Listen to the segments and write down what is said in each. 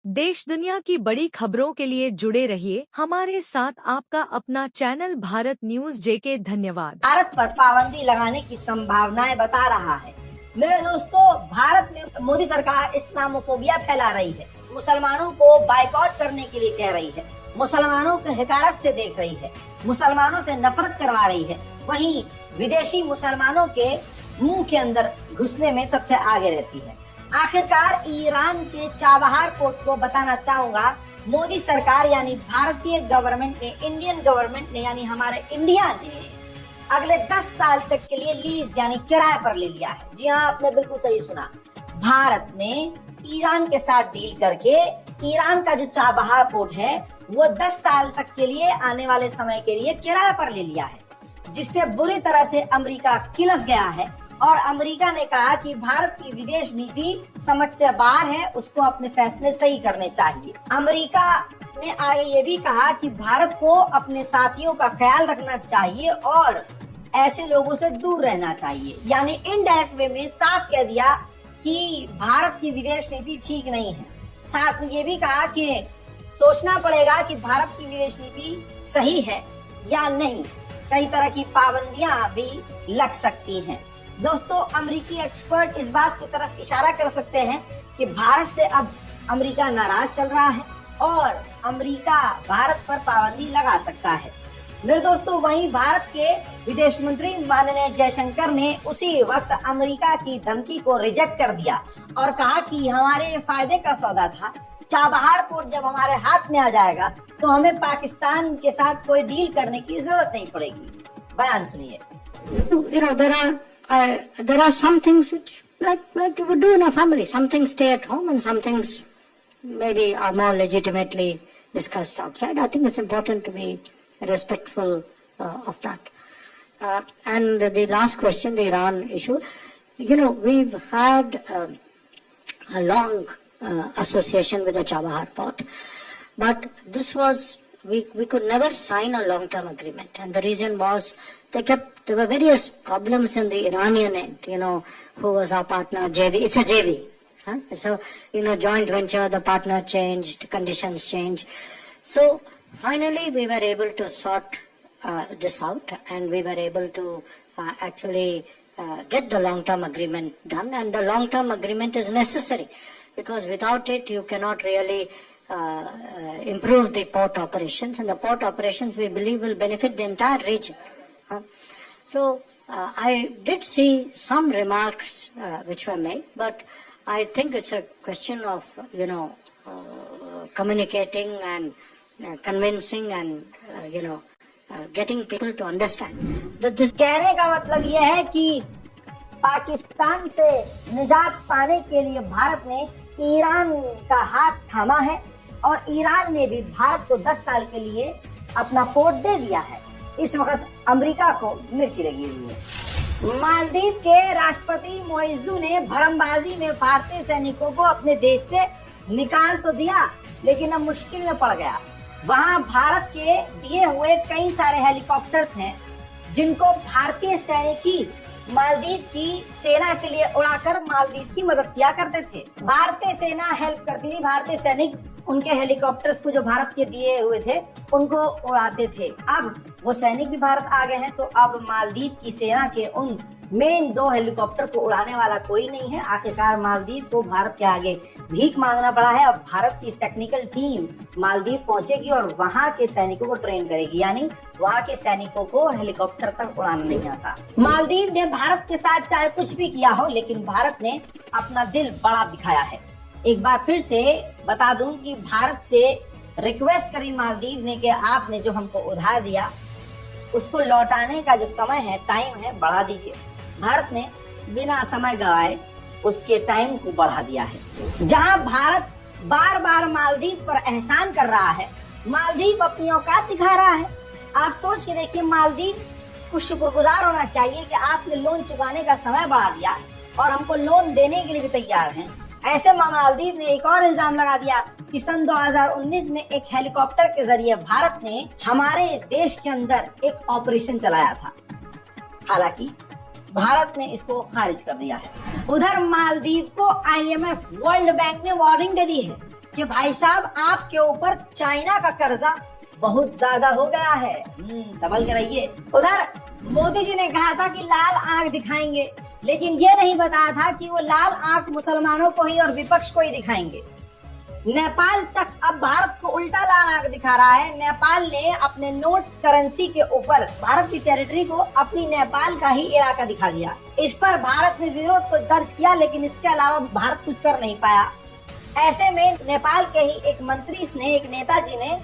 देश दुनिया की बड़ी खबरों के लिए जुड़े रहिए हमारे साथ। आपका अपना चैनल भारत न्यूज जेके। धन्यवाद। भारत पर पाबंदी लगाने की संभावनाएं बता रहा है। मेरे दोस्तों, भारत में मोदी सरकार इस्लामोफोबिया फैला रही है, मुसलमानों को बाइकआउट करने के लिए कह रही है, मुसलमानों को हकारत से देख रही है, मुसलमानों से नफरत करवा रही है। वहीं विदेशी मुसलमानों के मुंह के अंदर घुसने में सबसे आगे रहती है। आखिरकार ईरान के चाबहार पोर्ट को बताना चाहूंगा, मोदी सरकार यानी भारतीय गवर्नमेंट ने, इंडियन गवर्नमेंट ने यानी हमारे इंडिया ने अगले 10 साल तक के लिए लीज यानी किराए पर ले लिया है। जी हाँ, आपने बिल्कुल सही सुना। भारत ने ईरान के साथ डील करके ईरान का जो चाबहार पोर्ट है वो 10 साल तक के लिए, आने वाले समय के लिए किराए पर ले लिया है, जिससे बुरी तरह से अमेरिका किलस गया है। और अमेरिका ने कहा कि भारत की विदेश नीति समझ से बाहर है, उसको अपने फैसले सही करने चाहिए। अमेरिका ने आगे ये भी कहा कि भारत को अपने साथियों का ख्याल रखना चाहिए और ऐसे लोगों से दूर रहना चाहिए। यानी इनडायरेक्ट वे में साफ कह दिया कि भारत की विदेश नीति ठीक नहीं है। साथ में ये भी कहा कि सोचना पड़ेगा कि भारत की विदेश नीति सही है या नहीं, कई तरह की पाबंदियां भी लग सकती हैं। दोस्तों, अमेरिकी एक्सपर्ट इस बात की तरफ इशारा कर सकते हैं कि भारत से अब अमेरिका नाराज चल रहा है और अमेरिका भारत पर पाबंदी लगा सकता है। मेरे दोस्तों, वहीं भारत के विदेश मंत्री माननीय जयशंकर ने उसी वक्त अमेरिका की धमकी को रिजेक्ट कर दिया और कहा कि हमारे फायदे का सौदा था। चाबहार पोर्ट जब हमारे हाथ में आ जाएगा तो हमें पाकिस्तान के साथ कोई डील करने की जरूरत नहीं पड़ेगी। बयान सुनिए। There are some things which like you would do in a family. Some things stay at home and some things maybe are more legitimately discussed outside. I think it's important to be respectful of that. And the last question, the Iran issue, we've had a long association with the Chabahar port, but this was, we could never sign a long-term agreement, and the reason was there were various problems in the Iranian end, who was our partner, JV, it's a JV. So, joint venture, the partner changed, conditions changed. So, finally we were able to sort this out, and we were able to actually get the long-term agreement done, and the long-term agreement is necessary, because without it you cannot really improve the port operations, and the port operations we believe will benefit the entire region. So I did see some remarks which were made, but I think it's a question of communicating and convincing and getting people to understand that this. कहने का मतलब यह है कि पाकिस्तान से निजात पाने के लिए भारत ने ईरान का हाथ थामा है और ईरान ने भी भारत को 10 साल के लिए अपना पोर्ट दे दिया है। इस वक्त अमेरिका को मिर्ची लगी हुई है। मालदीव के राष्ट्रपति मोइज़ू ने भरमबाजी में भारतीय सैनिकों को अपने देश से निकाल तो दिया, लेकिन अब मुश्किल में पड़ गया। वहां भारत के दिए हुए कई सारे हेलीकॉप्टर्स हैं, जिनको भारतीय सैनिक ही मालदीव की सेना के लिए उड़ाकर मालदीव की मदद किया करते थे। भारतीय सेना हेल्प करती थी, भारतीय सैनिक उनके हेलीकॉप्टर्स को जो भारत के दिए हुए थे उनको उड़ाते थे। अब वो सैनिक भी भारत आ गए हैं, तो अब मालदीव की सेना के उन मेन 2 हेलीकॉप्टर को उड़ाने वाला कोई नहीं है। आखिरकार मालदीव को भारत के आगे भीख मांगना पड़ा है। अब भारत की टेक्निकल टीम मालदीव पहुंचेगी और वहां के सैनिकों को ट्रेन करेगी, यानी वहां के सैनिकों को हेलीकॉप्टर तक उड़ाना नहीं आता। मालदीव ने भारत के साथ चाहे कुछ भी किया हो, लेकिन भारत ने अपना दिल बड़ा दिखाया है। एक बार फिर से बता दूं कि भारत से रिक्वेस्ट करी मालदीव ने कि आपने जो हमको उधार दिया उसको लौटाने का जो समय है, टाइम है, बढ़ा दीजिए। भारत ने बिना समय गवाए उसके टाइम को बढ़ा दिया है। जहां भारत बार बार मालदीव पर एहसान कर रहा है, मालदीव अपनी औकात दिखा रहा है। आप सोच के देखिए, मालदीव को शुक्रगुजार होना चाहिए कि आपने लोन चुकाने का समय बढ़ा दिया और हमको लोन देने के लिए भी तैयार हैं। ऐसे मालदीव ने एक और इल्जाम लगा दिया कि सन 2019 में एक हेलीकॉप्टर के जरिए भारत ने हमारे देश के अंदर एक ऑपरेशन चलाया था। हालांकि भारत ने इसको खारिज कर दिया है। उधर मालदीव को IMF, वर्ल्ड बैंक ने वार्निंग दे दी है कि भाई साहब आपके ऊपर चाइना का कर्जा बहुत ज्यादा हो गया है, संभल के रहिए। उधर मोदी जी ने कहा था कि लाल आंख दिखाएंगे, लेकिन ये नहीं बताया था कि वो लाल आंख मुसलमानों को ही और विपक्ष को ही दिखाएंगे। नेपाल तक अब भारत को उल्टा लाल आंख दिखा रहा है। नेपाल ने अपने नोट करेंसी के ऊपर भारत की टेरिटरी को अपनी नेपाल का ही इलाका दिखा दिया। इस पर भारत ने विरोध तो दर्ज किया, लेकिन इसके अलावा भारत कुछ कर नहीं पाया। ऐसे में नेपाल के ही एक मंत्री ने, एक नेताजी ने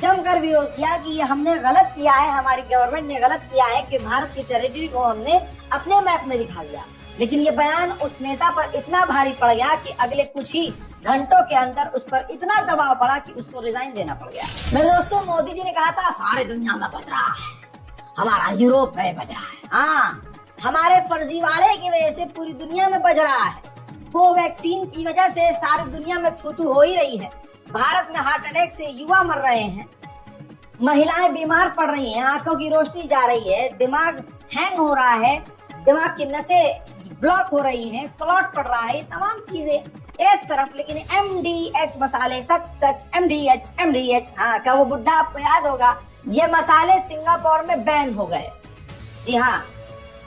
जमकर विरोध किया कि ये हमने गलत किया है, हमारी गवर्नमेंट ने गलत किया है कि भारत की टेरिटरी को हमने अपने मैप में दिखा दिया। लेकिन ये बयान उस नेता पर इतना भारी पड़ गया कि अगले कुछ ही घंटों के अंदर उस पर इतना दबाव पड़ा कि उसको रिजाइन देना पड़ गया। मेरे दोस्तों, मोदी जी ने कहा था सारे दुनिया में बज रहा है, हमारा यूरोप में बज रहा है। हाँ, हमारे फर्जीवाड़े की वजह से पूरी दुनिया में बज रहा है। कोवैक्सीन की वजह से सारी दुनिया में थूथू हो ही रही है। भारत में हार्ट अटैक से युवा मर रहे हैं, महिलाएं बीमार पड़ रही हैं, आंखों की रोशनी जा रही है, दिमाग हैंग हो रहा है, दिमाग की नसें ब्लॉक हो रही हैं, क्लॉट पड़ रहा है, तमाम चीजें एक तरफ। लेकिन MDH मसाले, सच MDH, हाँ, क्या वो बुढ़ा आपको याद होगा? ये मसाले सिंगापुर में बैन हो गए। जी हाँ,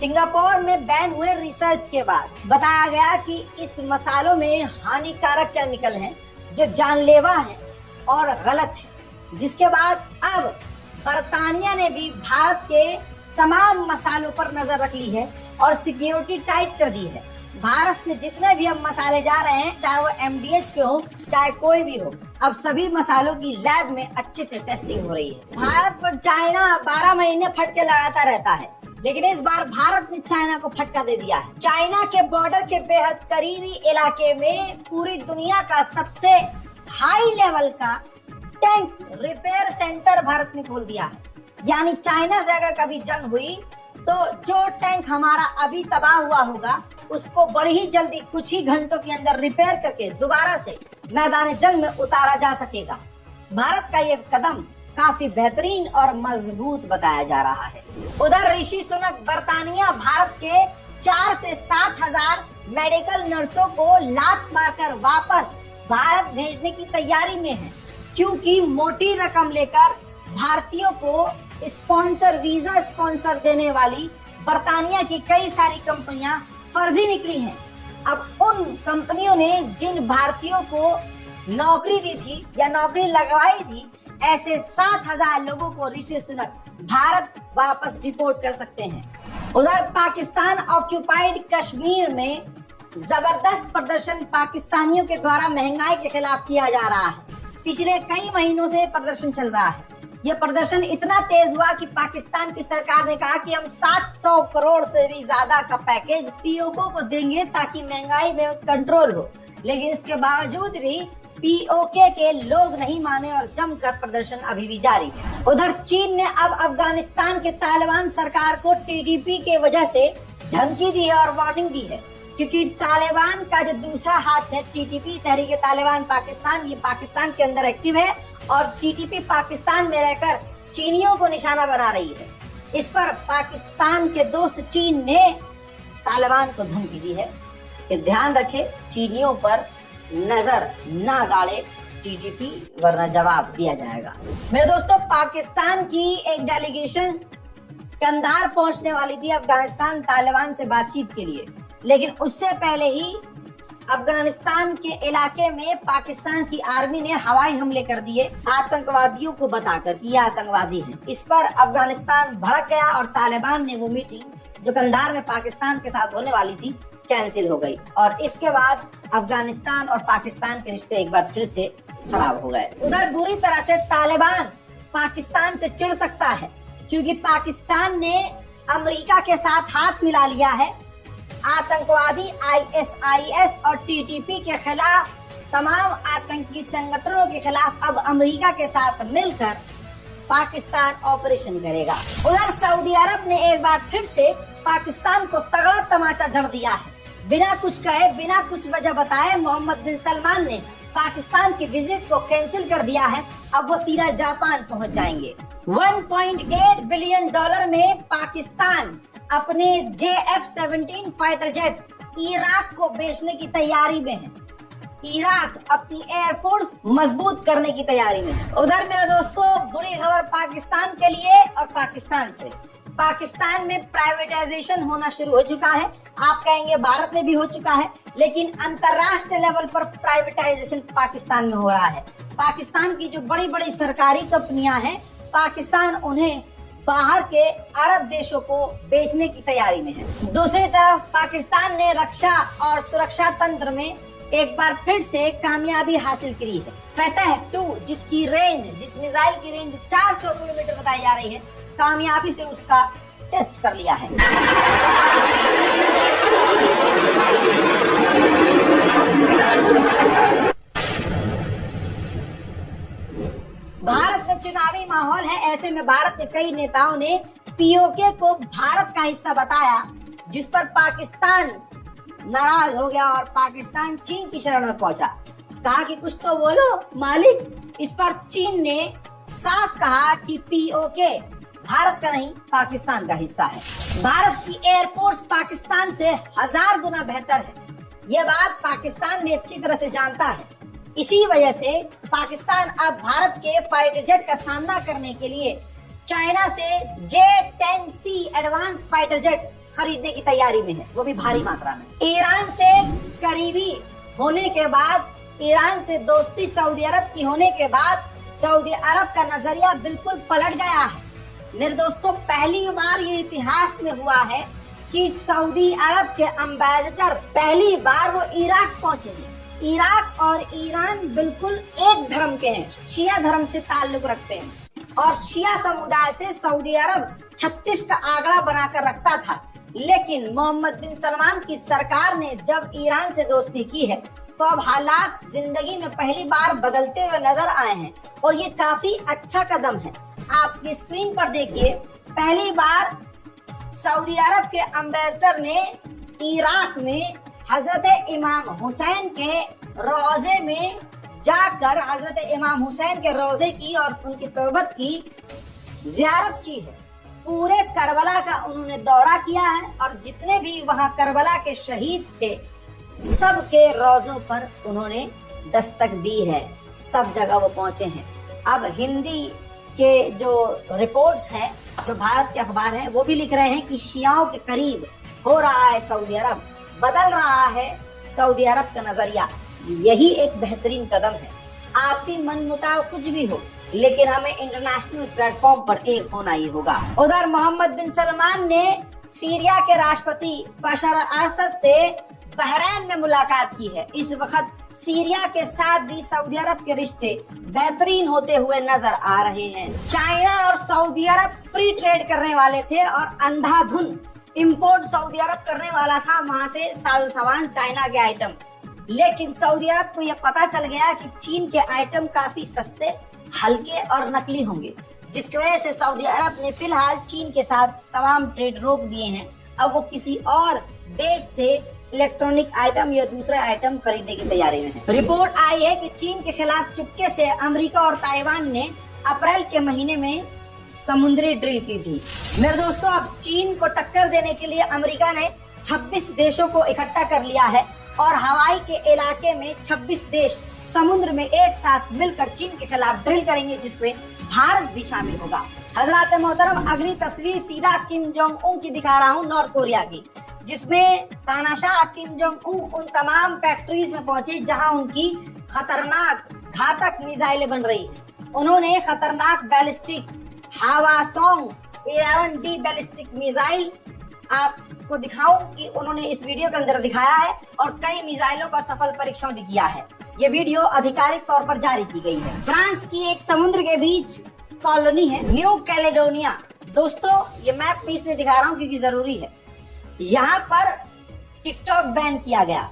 सिंगापुर में बैन हुए। रिसर्च के बाद बताया गया कि इस मसालों में हानिकारक केमिकल हैं जो जानलेवा है और गलत है। जिसके बाद अब बर्तानिया ने भी भारत के तमाम मसालों पर नजर रख ली है और सिक्योरिटी टाइट कर दी है। भारत से जितने भी अब मसाले जा रहे हैं, चाहे वो MDH के हो, चाहे कोई भी हो, अब सभी मसालों की लैब में अच्छे से टेस्टिंग हो रही है। भारत को चाइना 12 महीने फटके लगाता रहता है, लेकिन इस बार भारत ने चाइना को फटका दे दिया है। चाइना के बॉर्डर के बेहद करीबी इलाके में पूरी दुनिया का सबसे हाई लेवल का टैंक रिपेयर सेंटर भारत ने खोल दिया है। यानी चाइना से अगर कभी जंग हुई तो जो टैंक हमारा अभी तबाह हुआ होगा, उसको बड़ी ही जल्दी कुछ ही घंटों के अंदर रिपेयर करके दोबारा से मैदान जंग में उतारा जा सकेगा। भारत का ये कदम काफी बेहतरीन और मजबूत बताया जा रहा है। उधर ऋषि सुनक बर्तानिया भारत के 4 से 7 हजार मेडिकल नर्सों को लात मारकर वापस भारत भेजने की तैयारी में है, क्योंकि मोटी रकम लेकर भारतीयों को स्पॉन्सर, वीजा स्पॉन्सर देने वाली बर्तानिया की कई सारी कंपनियां फर्जी निकली हैं। अब उन कंपनियों ने जिन भारतीयों को नौकरी दी थी या नौकरी लगवाई थी, ऐसे 7,000 लोगों को ऋषि सुनक भारत वापस डिपोर्ट कर सकते हैं। उधर पाकिस्तान ऑक्यूपाइड कश्मीर में जबरदस्त प्रदर्शन पाकिस्तानियों के द्वारा महंगाई के खिलाफ किया जा रहा है। पिछले कई महीनों से प्रदर्शन चल रहा है। ये प्रदर्शन इतना तेज हुआ कि पाकिस्तान की सरकार ने कहा कि हम 700 करोड़ से भी ज्यादा का पैकेज पीओके को देंगे ताकि महंगाई में कंट्रोल हो। लेकिन इसके बावजूद भी पीओके के लोग नहीं माने और जमकर प्रदर्शन अभी भी जारी है। उधर चीन ने अब अफगानिस्तान के तालिबान सरकार को TTP के वजह से धमकी दी है और वार्निंग दी है, क्योंकि तालिबान का जो दूसरा हाथ है TTP, तहरीक तालिबान पाकिस्तान, ये पाकिस्तान के अंदर एक्टिव है और TTP पाकिस्तान में रहकर चीनियों को निशाना बना रही है। इस पर पाकिस्तान के दोस्त चीन ने तालिबान को धमकी दी है कि ध्यान रखे, चीनियों पर नजर ना गाड़े TTP, वरना जवाब दिया जाएगा। मेरे दोस्तों, पाकिस्तान की एक डेलीगेशन कंधार पहुंचने वाली थी अफगानिस्तान तालिबान से बातचीत के लिए, लेकिन उससे पहले ही अफगानिस्तान के इलाके में पाकिस्तान की आर्मी ने हवाई हमले कर दिए आतंकवादियों को बताकर कि ये आतंकवादी हैं। इस पर अफगानिस्तान भड़क गया और तालिबान ने वो मीटिंग जो कंधार में पाकिस्तान के साथ होने वाली थी कैंसिल हो गई और इसके बाद अफगानिस्तान और पाकिस्तान के रिश्ते एक बार फिर से खराब हो गए। उधर बुरी तरह से तालिबान पाकिस्तान से चिढ़ सकता है, क्योंकि पाकिस्तान ने अमेरिका के साथ हाथ मिला लिया है। आतंकवादी ISIS और TTP के खिलाफ, तमाम आतंकी संगठनों के खिलाफ अब अमेरिका के साथ मिलकर पाकिस्तान ऑपरेशन करेगा। उधर सऊदी अरब ने एक बार फिर से पाकिस्तान को तगड़ा तमाचा जड़ दिया है। बिना कुछ कहे, बिना कुछ वजह बताए मोहम्मद बिन सलमान ने पाकिस्तान की विजिट को कैंसिल कर दिया है। अब वो सीधा जापान पहुंच जाएंगे। $1.8 बिलियन में पाकिस्तान अपने JF-17 फाइटर जेट इराक को बेचने की तैयारी में है। इराक अपनी एयरफोर्स मजबूत करने की तैयारी में है। उधर मेरे दोस्तों बुरी खबर पाकिस्तान के लिए और पाकिस्तान से। पाकिस्तान में प्राइवेटाइजेशन होना शुरू हो चुका है। आप कहेंगे भारत में भी हो चुका है, लेकिन अंतरराष्ट्रीय लेवल पर प्राइवेटाइजेशन पाकिस्तान में हो रहा है। पाकिस्तान की जो बड़ी बड़ी सरकारी कंपनियां हैं, पाकिस्तान उन्हें बाहर के अरब देशों को बेचने की तैयारी में है। दूसरी तरफ पाकिस्तान ने रक्षा और सुरक्षा तंत्र में एक बार फिर से कामयाबी हासिल की है। फतह 2 जिस मिसाइल की रेंज 400 किलोमीटर बताई जा रही है, कामयाबी से उसका टेस्ट कर लिया है। भारत में चुनावी माहौल है, ऐसे में भारत के कई नेताओं ने पीओके को भारत का हिस्सा बताया, जिस पर पाकिस्तान नाराज हो गया और पाकिस्तान चीन की शरण में पहुंचा। कहा कि कुछ तो बोलो मालिक। इस पर चीन ने साफ कहा कि पीओके भारत का नहीं, पाकिस्तान का हिस्सा है। भारत की एयरफोर्स पाकिस्तान से 1000 गुना बेहतर है। यह बात पाकिस्तान भी अच्छी तरह से जानता है। इसी वजह से पाकिस्तान अब भारत के फाइटर जेट का सामना करने के लिए चाइना से J-10C एडवांस फाइटर जेट खरीदने की तैयारी में है, वो भी भारी मात्रा में। ईरान से करीबी होने के बाद, ईरान से दोस्ती सऊदी अरब की होने के बाद सऊदी अरब का नजरिया बिल्कुल पलट गया है। मेरे दोस्तों, पहली बार ये इतिहास में हुआ है कि सऊदी अरब के एम्बेसडर पहली बार वो इराक पहुंचे हैं। इराक और ईरान बिल्कुल एक धर्म के हैं, शिया धर्म से ताल्लुक रखते हैं और शिया समुदाय से सऊदी अरब 36 का आंकड़ा बनाकर रखता था। लेकिन मोहम्मद बिन सलमान की सरकार ने जब ईरान से दोस्ती की है, तो अब हालात जिंदगी में पहली बार बदलते हुए नजर आए हैं और ये काफी अच्छा कदम है। आपकी स्क्रीन पर देखिए, पहली बार सऊदी अरब के एम्बेसडर ने इराक में हजरत इमाम हुसैन के रोजे में जाकर हजरत इमाम हुसैन के रोजे की और उनकी तुर्बत की जियारत की है। पूरे करबला का उन्होंने दौरा किया है और जितने भी वहां करबला के शहीद थे, सबके रोजों पर उन्होंने दस्तक दी है। सब जगह वो पहुंचे हैं। अब हिंदी के जो रिपोर्ट्स हैं, जो भारत के अखबार हैं, वो भी लिख रहे हैं कि शियाओं के करीब हो रहा है सऊदी अरब, बदल रहा है सऊदी अरब का नजरिया। यही एक बेहतरीन कदम है। आपसी मनमुटाव कुछ भी हो, लेकिन हमें इंटरनेशनल प्लेटफॉर्म पर एक होना ही होगा। उधर मोहम्मद बिन सलमान ने सीरिया के राष्ट्रपति बशर अल-असद से बहरैन में मुलाकात की है। इस वक्त सीरिया के साथ भी सऊदी अरब के रिश्ते बेहतरीन होते हुए नजर आ रहे हैं। चाइना और सऊदी अरब फ्री ट्रेड करने वाले थे और अंधाधुन इंपोर्ट सऊदी अरब करने वाला था वहां से साजो सामान, चाइना के आइटम। लेकिन सऊदी अरब को यह पता चल गया कि चीन के आइटम काफी सस्ते, हल्के और नकली होंगे, जिसकी वजह से सऊदी अरब ने फिलहाल चीन के साथ तमाम ट्रेड रोक दिए हैं। अब वो किसी और देश से इलेक्ट्रॉनिक आइटम या दूसरे आइटम खरीदने की तैयारी में है। रिपोर्ट आई है कि चीन के खिलाफ चुपके से अमेरिका और ताइवान ने अप्रैल के महीने में समुद्री ड्रिल की थी। मेरे दोस्तों, अब चीन को टक्कर देने के लिए अमेरिका ने 26 देशों को इकट्ठा कर लिया है और हवाई के इलाके में 26 देश समुद्र में एक साथ मिलकर चीन के खिलाफ ड्रिल करेंगे, जिसमें भारत भी शामिल होगा। हजरात मोहतरम, अगली तस्वीर सीधा किम जोंग उन की दिखा रहा हूँ, नॉर्थ कोरिया की, जिसमें तानाशाह किम जोंग उन तमाम फैक्ट्रीज में पहुंचे जहां उनकी खतरनाक घातक मिसाइलें बन रही हैं। उन्होंने खतरनाक बैलिस्टिक हावासोंग 11D बैलिस्टिक मिसाइल आपको दिखाऊं कि उन्होंने इस वीडियो के अंदर दिखाया है और कई मिसाइलों का सफल परीक्षण भी किया है। ये वीडियो आधिकारिक तौर पर जारी की गई है। फ्रांस की एक समुद्र के बीच कॉलोनी है न्यू कैलेडोनिया। दोस्तों, ये मैप भी इसलिए दिखा रहा हूँ क्योंकि जरूरी है। यहाँ पर टिकटॉक बैन किया गया।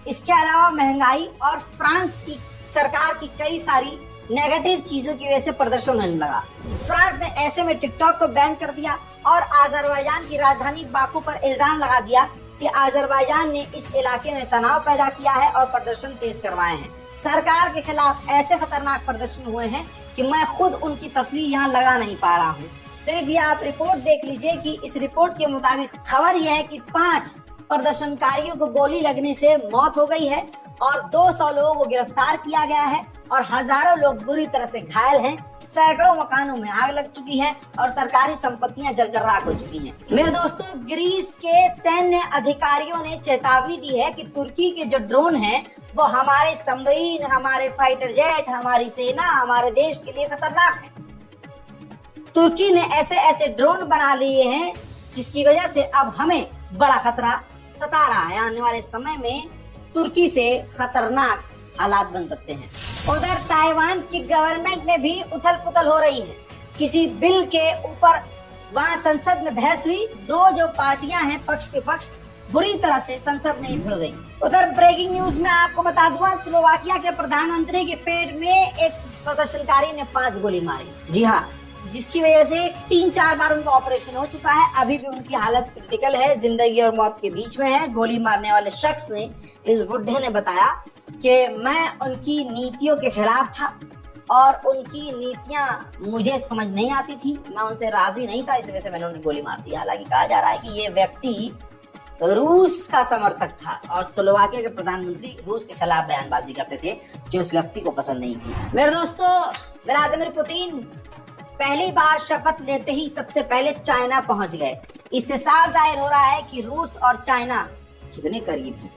इसके अलावा महंगाई और फ्रांस की सरकार की कई सारी नेगेटिव चीजों की वजह से प्रदर्शन होने लगा। फ्रांस ने ऐसे में टिकटॉक को बैन कर दिया और अजरबैजान की राजधानी बाकू पर इल्जाम लगा दिया कि अजरबैजान ने इस इलाके में तनाव पैदा किया है और प्रदर्शन तेज करवाए हैं। सरकार के खिलाफ ऐसे खतरनाक प्रदर्शन हुए हैं कि मैं खुद उनकी तस्वीर यहाँ लगा नहीं पा रहा हूँ। सिर्फ ये आप रिपोर्ट देख लीजिए कि इस रिपोर्ट के मुताबिक खबर यह है कि 5 प्रदर्शनकारियों को गोली लगने से मौत हो गई है और 200 लोगों को गिरफ्तार किया गया है और हजारों लोग बुरी तरह से घायल हैं। सैकड़ों मकानों में आग लग चुकी है और सरकारी संपत्तियां जलकर राख हो चुकी हैं। मेरे दोस्तों, ग्रीस के सैन्य अधिकारियों ने चेतावनी दी है कि तुर्की के जो ड्रोन हैं वो हमारे सबमरीन, हमारे फाइटर जेट, हमारी सेना, हमारे देश के लिए खतरनाक है। तुर्की ने ऐसे ऐसे ड्रोन बना लिए हैं जिसकी वजह से अब हमें बड़ा खतरा सता रहा है। आने वाले समय में तुर्की से खतरनाक हालात बन सकते हैं। उधर ताइवान की गवर्नमेंट में भी उथल पुथल हो रही है। किसी बिल के ऊपर वहाँ संसद में बहस हुई। दो जो पार्टियां हैं पक्ष विपक्ष, बुरी तरह से संसद में भिड़ गई। उधर ब्रेकिंग न्यूज में आपको बता दूंगा, स्लोवाकिया के प्रधानमंत्री के पेट में एक प्रदर्शनकारी ने 5 गोली मारी। जी हाँ, जिसकी वजह से 3-4 बार उनका ऑपरेशन हो चुका है। अभी भी उनकी हालत क्रिटिकल है, जिंदगी और मौत के बीच में है। गोली मारने वाले शख्स ने, इस बुड्ढे ने बताया कि मैं उनकी नीतियों के खिलाफ था और उनकी नीतियां मुझे समझ नहीं आती थी, मैं उनसे राजी नहीं था, इस वजह से मैंने उन्हें गोली मार दी। हालांकि कहा जा रहा है कि ये व्यक्ति रूस का समर्थक था और स्लोवाकिया के प्रधानमंत्री रूस के खिलाफ बयानबाजी करते थे, जो उस व्यक्ति को पसंद नहीं थी। मेरे दोस्तों, व्लादिमीर पुतिन पहली बार शपथ लेते ही सबसे पहले चाइना पहुंच गए। इससे साफ जाहिर हो रहा है कि रूस और चाइना कितने करीब हैं।